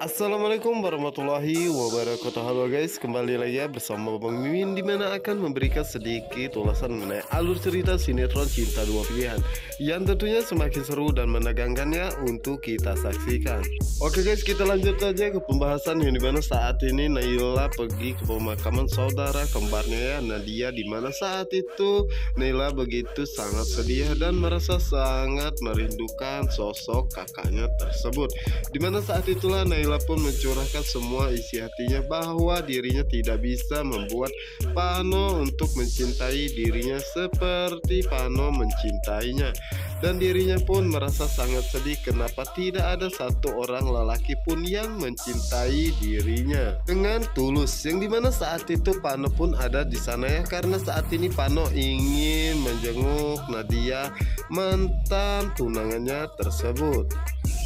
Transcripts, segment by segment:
Assalamualaikum warahmatullahi wabarakatuh. Halo guys, kembali lagi ya bersama Bang Mimin, dimana akan memberikan sedikit ulasan mengenai alur cerita sinetron Cinta Dua Pilihan yang tentunya semakin seru dan menegangkannya untuk kita saksikan. Oke guys, kita lanjut aja ke pembahasan yang dimana saat ini Naila pergi ke pemakaman saudara kembarnya ya Nadia, dimana saat itu Naila begitu sangat sedih dan merasa sangat merindukan sosok kakaknya tersebut. Dimana saat itulah Naila pun mencurahkan semua isi hatinya bahwa dirinya tidak bisa membuat Pano untuk mencintai dirinya seperti Pano mencintainya. Dan dirinya pun merasa sangat sedih kenapa tidak ada satu orang lelaki pun yang mencintai dirinya dengan tulus. Yang dimana saat itu Pano pun ada di sana ya, karena saat ini Pano ingin menjenguk Nadia, mantan tunangannya tersebut.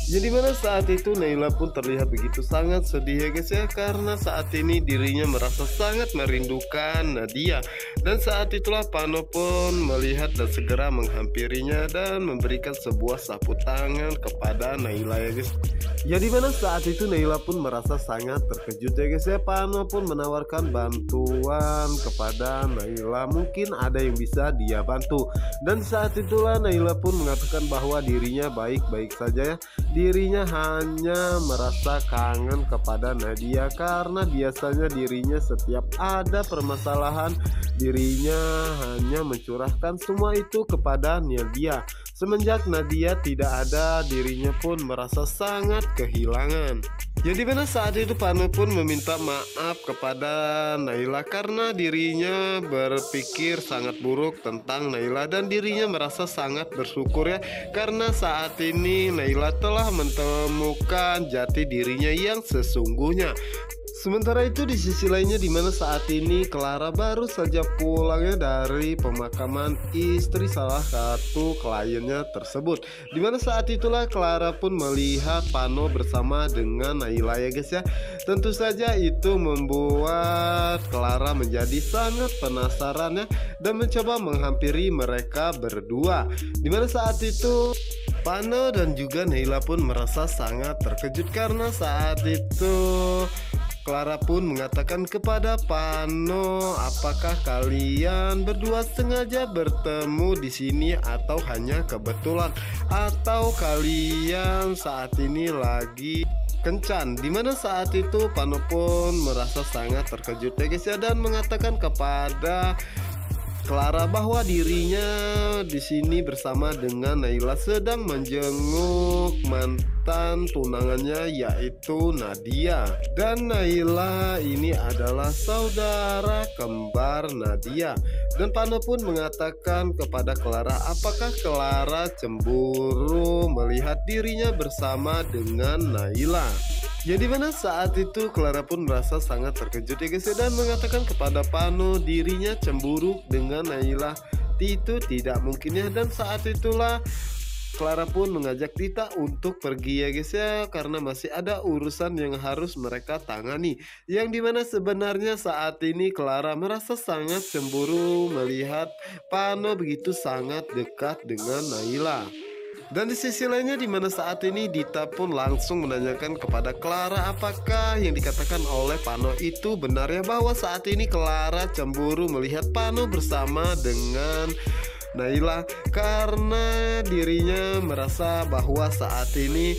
Jadi mana saat itu Naila pun terlihat begitu sangat sedih ya guys ya, karena saat ini dirinya merasa sangat merindukan Nadia. Dan saat itulah Pano pun melihat dan segera menghampirinya dan memberikan sebuah sapu tangan kepada Naila ya guys. Jadi mana saat itu Naila pun merasa sangat terkejut ya guys ya. Pano pun menawarkan bantuan kepada Naila, mungkin ada yang bisa dia bantu. Dan saat itulah Naila pun mengatakan bahwa dirinya baik-baik saja ya. Dirinya hanya merasa kangen kepada Nadia karena biasanya dirinya setiap ada permasalahan dirinya hanya mencurahkan semua itu kepada Nadia. Semenjak Nadia tidak ada, dirinya pun merasa sangat kehilangan. Jadi pada saat itu Pano pun meminta maaf kepada Naila karena dirinya berpikir sangat buruk tentang Naila, dan dirinya merasa sangat bersyukur ya karena saat ini Naila telah menemukan jati dirinya yang sesungguhnya. Sementara itu di sisi lainnya, dimana saat ini Clara baru saja pulangnya dari pemakaman istri salah satu kliennya tersebut. Dimana saat itulah Clara pun melihat Pano bersama dengan Naila ya guys ya. Tentu saja itu membuat Clara menjadi sangat penasaran ya, dan mencoba menghampiri mereka berdua. Dimana saat itu Pano dan juga Naila pun merasa sangat terkejut karena saat itu Clara pun mengatakan kepada Pano, apakah kalian berdua sengaja bertemu di sini atau hanya kebetulan, atau kalian saat ini lagi kencan? Dimana saat itu Pano pun merasa sangat terkejut ya guys ya, dan mengatakan kepada Clara bahwa dirinya di sini bersama dengan Naila sedang menjenguk mantan tunangannya yaitu Nadia. Dan Naila ini adalah saudara kembar Nadia. Dan Pano pun mengatakan kepada Clara, apakah Clara cemburu melihat dirinya bersama dengan Naila? Jadi mana saat itu Clara pun merasa sangat terkejut ya guys ya, dan mengatakan kepada Pano dirinya cemburu dengan Naila. Itu tidak mungkin ya. Dan saat itulah Clara pun mengajak Tita untuk pergi ya guys ya, karena masih ada urusan yang harus mereka tangani. Yang dimana sebenarnya saat ini Clara merasa sangat cemburu melihat Pano begitu sangat dekat dengan Naila. Dan di sisi lainnya, dimana saat ini Dita pun langsung menanyakan kepada Clara apakah yang dikatakan oleh Pano itu benar ya, bahwa saat ini Clara cemburu melihat Pano bersama dengan Naila karena dirinya merasa bahwa saat ini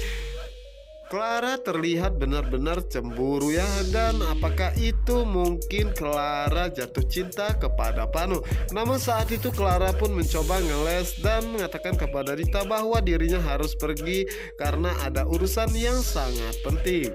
Clara terlihat benar-benar cemburu ya. Dan apakah itu mungkin Clara jatuh cinta kepada Pano? Namun saat itu Clara pun mencoba ngeles dan mengatakan kepada Dita bahwa dirinya harus pergi karena ada urusan yang sangat penting.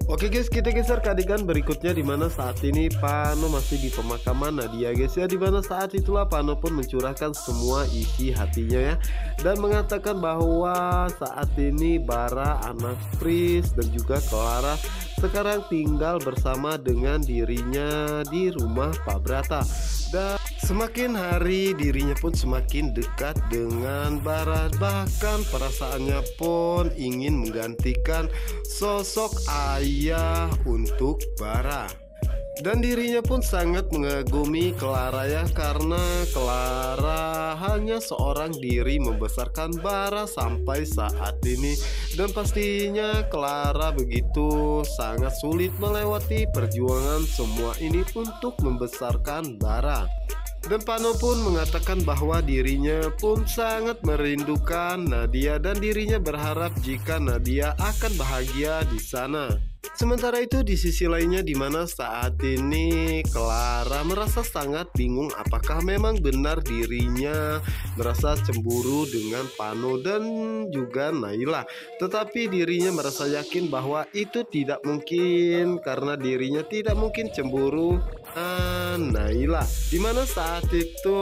Oke guys, kita geser ke adegan berikutnya, dimana saat ini Pano masih di pemakaman Nadia guys ya. Dimana saat itulah Pano pun mencurahkan semua isi hatinya ya, dan mengatakan bahwa saat ini Bara, anak Pris dan juga Clara sekarang tinggal bersama dengan dirinya di rumah Pak Brata. Dan semakin hari dirinya pun semakin dekat dengan Bara, bahkan perasaannya pun ingin menggantikan sosok ayah untuk Bara. Dan dirinya pun sangat mengagumi Clara ya, karena Clara hanya seorang diri membesarkan bara sampai saat ini. Dan pastinya Clara begitu sangat sulit melewati perjuangan semua ini untuk membesarkan bara. Dan Pano pun mengatakan bahwa dirinya pun sangat merindukan Nadia dan dirinya berharap jika Nadia akan bahagia di sana. Sementara itu di sisi lainnya di mana saat ini Clara merasa sangat bingung apakah memang benar dirinya merasa cemburu dengan Pano dan juga Naila. Tetapi dirinya merasa yakin bahwa itu tidak mungkin karena dirinya tidak mungkin cemburu Naila. Dimana saat itu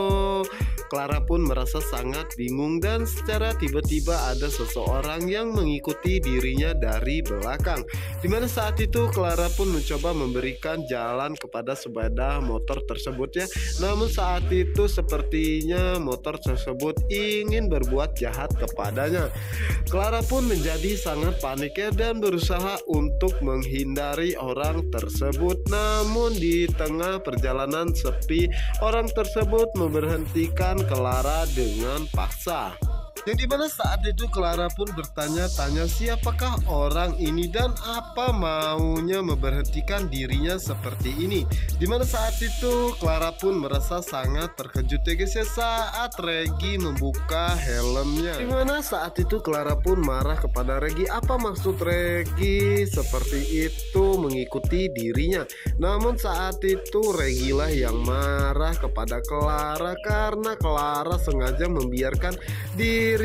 Clara pun merasa sangat bingung dan secara tiba-tiba ada seseorang yang mengikuti dirinya dari belakang. Dimana saat itu Clara pun mencoba memberikan jalan kepada sepeda motor tersebut ya. Namun saat itu sepertinya motor tersebut ingin berbuat jahat kepadanya. Clara pun menjadi sangat panik ya dan berusaha untuk menghindari orang tersebut. Namun di tengah perjalanan sepi, orang tersebut memberhentikan Clara dengan paksa. Yang dimana saat itu Clara pun bertanya-tanya siapakah orang ini dan apa maunya memberhentikan dirinya seperti ini. Dimana saat itu Clara pun merasa sangat terkejut ya guys ya saat Regi membuka helmnya. Dimana saat itu Clara pun marah kepada Regi. Apa maksud Regi seperti itu mengikuti dirinya? Namun saat itu Regi lah yang marah kepada Clara karena Clara sengaja membiarkan dirinya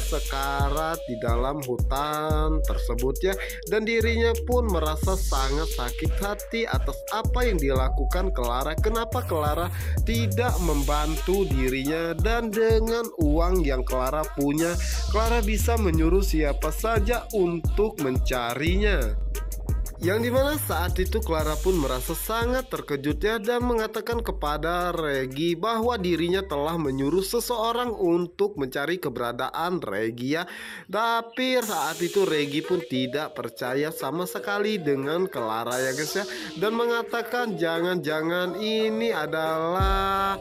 sekarat di dalam hutan tersebut ya. Dan dirinya pun merasa sangat sakit hati atas apa yang dilakukan Clara. Kenapa Clara tidak membantu dirinya? Dan dengan uang yang Clara punya, Clara bisa menyuruh siapa saja untuk mencarinya. Yang dimana saat itu Clara pun merasa sangat terkejut ya dan mengatakan kepada Regi bahwa dirinya telah menyuruh seseorang untuk mencari keberadaan Regi ya. Tapi saat itu Regi pun tidak percaya sama sekali dengan Clara ya guys ya, dan mengatakan jangan-jangan ini adalah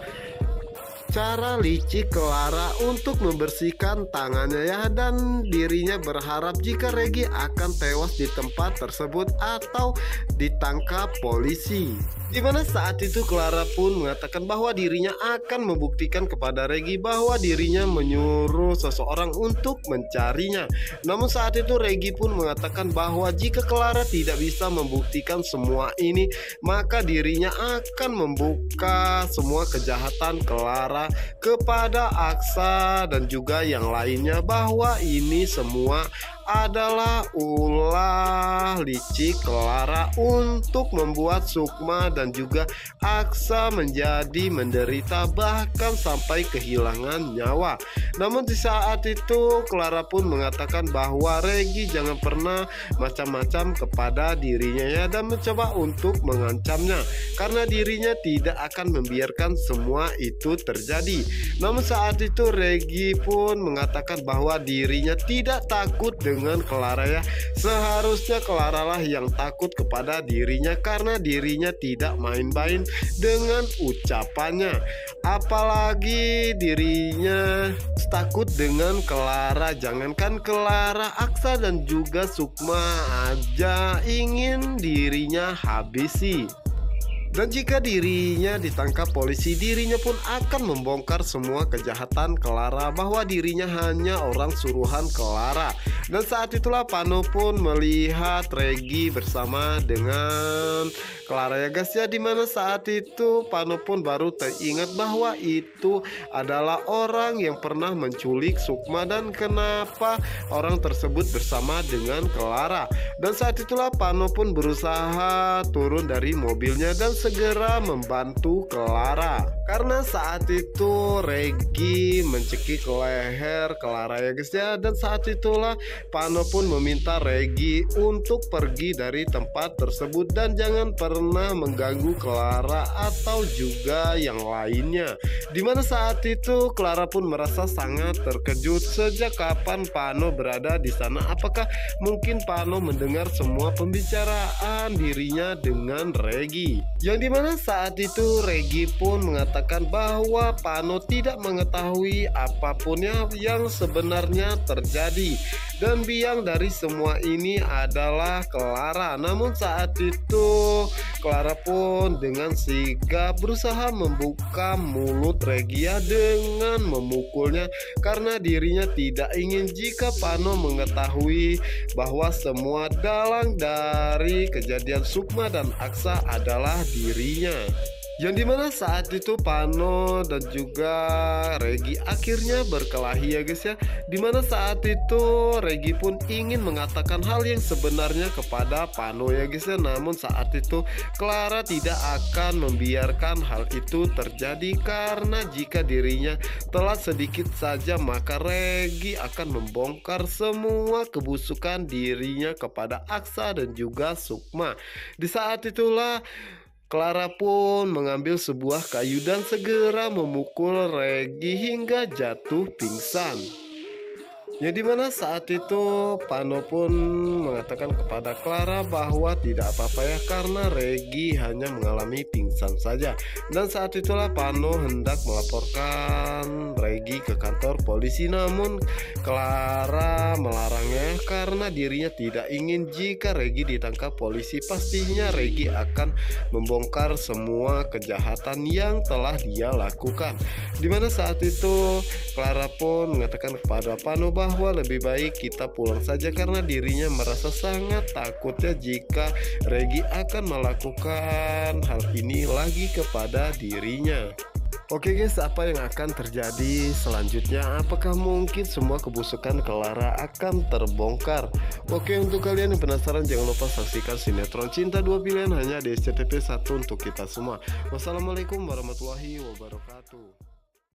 cara licik Clara untuk membersihkan tangannya ya, dan dirinya berharap jika Regi akan tewas di tempat tersebut atau ditangkap polisi. Dimana saat itu Clara pun mengatakan bahwa dirinya akan membuktikan kepada Regi bahwa dirinya menyuruh seseorang untuk mencarinya. Namun saat itu Regi pun mengatakan bahwa jika Clara tidak bisa membuktikan semua ini, maka dirinya akan membuka semua kejahatan Clara kepada Aksa dan juga yang lainnya, bahwa ini semua adalah ulah licik Clara untuk membuat Sukma dan juga Aksa menjadi menderita bahkan sampai kehilangan nyawa. Namun di saat itu Clara pun mengatakan bahwa Regi jangan pernah macam-macam kepada dirinya ya, dan mencoba untuk mengancamnya karena dirinya tidak akan membiarkan semua itu terjadi. Namun saat itu Regi pun mengatakan bahwa dirinya tidak takut dengan Clara ya. Seharusnya Clara lah yang takut kepada dirinya karena dirinya tidak main-main dengan ucapannya. Apalagi dirinya takut dengan Clara. Jangankan Clara, Aksa dan juga Sukma aja ingin dirinya habisi. Dan jika dirinya ditangkap polisi, dirinya pun akan membongkar semua kejahatan Clara, bahwa dirinya hanya orang suruhan Clara. Dan saat itulah Pano pun melihat Regi bersama dengan Clara ya guys ya, dimana saat itu Pano pun baru teringat bahwa itu adalah orang yang pernah menculik Sukma dan kenapa orang tersebut bersama dengan Clara. Dan saat itulah Pano pun berusaha turun dari mobilnya dan segera membantu Clara, karena saat itu Regi mencekik leher Clara ya guys ya. Dan saat itulah Pano pun meminta Regi untuk pergi dari tempat tersebut dan jangan pernah mengganggu Clara atau juga yang lainnya. Dimana saat itu Clara pun merasa sangat terkejut, sejak kapan Pano berada di sana. Apakah mungkin Pano mendengar semua pembicaraan dirinya dengan Regi? Yang Yang dimana saat itu Regi pun mengatakan bahwa Pano tidak mengetahui apapun yang sebenarnya terjadi, dan biang dari semua ini adalah Clara. Namun saat itu Clara pun dengan sigap berusaha membuka mulut Regia dengan memukulnya, karena dirinya tidak ingin jika Pano mengetahui bahwa semua dalang dari kejadian Sukma dan Aksa adalah dirinya. Yang dimana saat itu Pano dan juga Regi akhirnya berkelahi ya guys ya. Dimana saat itu Regi pun ingin mengatakan hal yang sebenarnya kepada Pano ya guys ya. Namun saat itu Clara tidak akan membiarkan hal itu terjadi, karena jika dirinya telat sedikit saja maka Regi akan membongkar semua kebusukan dirinya kepada Aksa dan juga Sukma. Di saat itulah Clara pun mengambil sebuah kayu dan segera memukul Regi hingga jatuh pingsan. Yang dimana saat itu Pano pun mengatakan kepada Clara bahwa tidak apa-apa ya, karena Regi hanya mengalami pingsan saja. Dan saat itulah Pano hendak melaporkan Regi ke kantor polisi, namun Clara melarangnya karena dirinya tidak ingin jika Regi ditangkap polisi pastinya Regi akan membongkar semua kejahatan yang telah dia lakukan. Dimana saat itu Clara pun mengatakan kepada Pano bahwa lebih baik kita pulang saja, karena dirinya merasa sangat takutnya jika Regi akan melakukan hal ini lagi kepada dirinya. Oke guys, apa yang akan terjadi selanjutnya? Apakah mungkin semua kebusukan Clara akan terbongkar? Oke, untuk kalian yang penasaran jangan lupa saksikan sinetron Cinta Dua Pilihan hanya di SCTV 1 untuk kita semua. Wassalamualaikum warahmatullahi wabarakatuh.